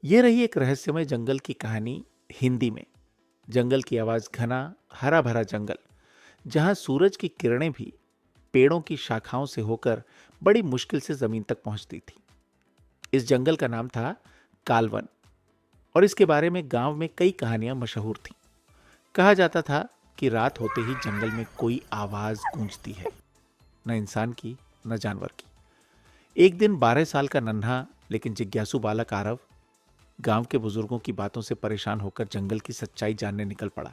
ये रही एक रहस्यमय जंगल की कहानी हिंदी में। जंगल की आवाज, घना हरा भरा जंगल जहां सूरज की किरणें भी पेड़ों की शाखाओं से होकर बड़ी मुश्किल से जमीन तक पहुंचती थी। इस जंगल का नाम था कालवन और इसके बारे में गांव में कई कहानियां मशहूर थीं। कहा जाता था कि रात होते ही जंगल में कोई आवाज गूंजती है, न इंसान की न जानवर की। एक दिन 12 साल का नन्हा लेकिन जिज्ञासु बालक आरव गांव के बुजुर्गों की बातों से परेशान होकर जंगल की सच्चाई जानने निकल पड़ा।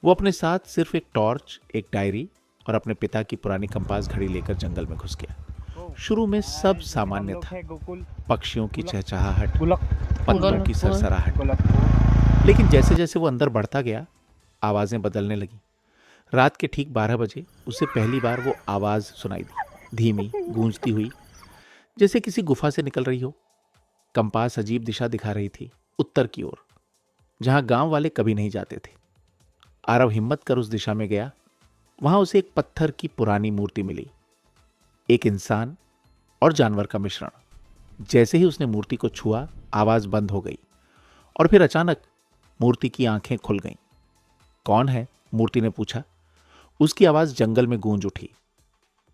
वो अपने साथ सिर्फ एक टॉर्च, एक डायरी और अपने पिता की पुरानी कंपास घड़ी लेकर जंगल में घुस गया। शुरू में सब सामान्य था, पक्षियों की चहचहाहट, पत्तों की सरसराहट। लेकिन जैसे जैसे वो अंदर बढ़ता गया, आवाजें बदलने लगी। रात के ठीक 12 बजे उसे पहली बार वो आवाज सुनाई दी, धीमी गूंजती हुई, जैसे किसी गुफा से निकल रही हो। कंपास अजीब दिशा दिखा रही थी, उत्तर की ओर, जहां गांव वाले कभी नहीं जाते थे। आरव हिम्मत कर उस दिशा में गया। वहां उसे एक पत्थर की पुरानी मूर्ति मिली, एक इंसान और जानवर का मिश्रण। जैसे ही उसने मूर्ति को छुआ, आवाज बंद हो गई और फिर अचानक मूर्ति की आंखें खुल गईं। कौन है? मूर्ति ने पूछा। उसकी आवाज जंगल में गूंज उठी।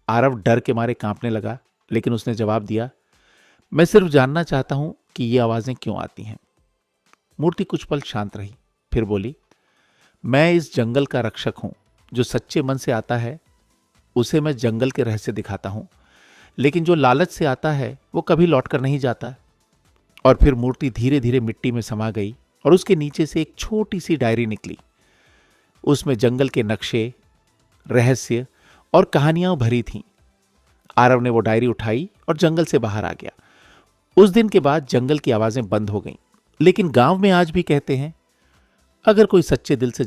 आरव डर के मारे कांपने लगा, लेकिन उसने जवाब दिया, मैं सिर्फ जानना चाहता हूं कि ये आवाजें क्यों आती हैं। मूर्ति कुछ पल शांत रही, फिर बोली, मैं इस जंगल का रक्षक हूं। जो सच्चे मन से आता है उसे मैं जंगल के रहस्य दिखाता हूं, लेकिन जो लालच से आता है वो कभी लौटकर नहीं जाता। और फिर मूर्ति धीरे धीरे मिट्टी में समा गई और उसके नीचे से एक छोटी सी डायरी निकली। उसमें जंगल के नक्शे, रहस्य और कहानियां भरी थीं। आरव ने वो डायरी उठाई और जंगल से बाहर आ गया। उस दिन के बाद जंगल की आवाजें बंद हो गईं, लेकिन गांव में आज भी कहते हैं, अगर कोई सच्चे दिल से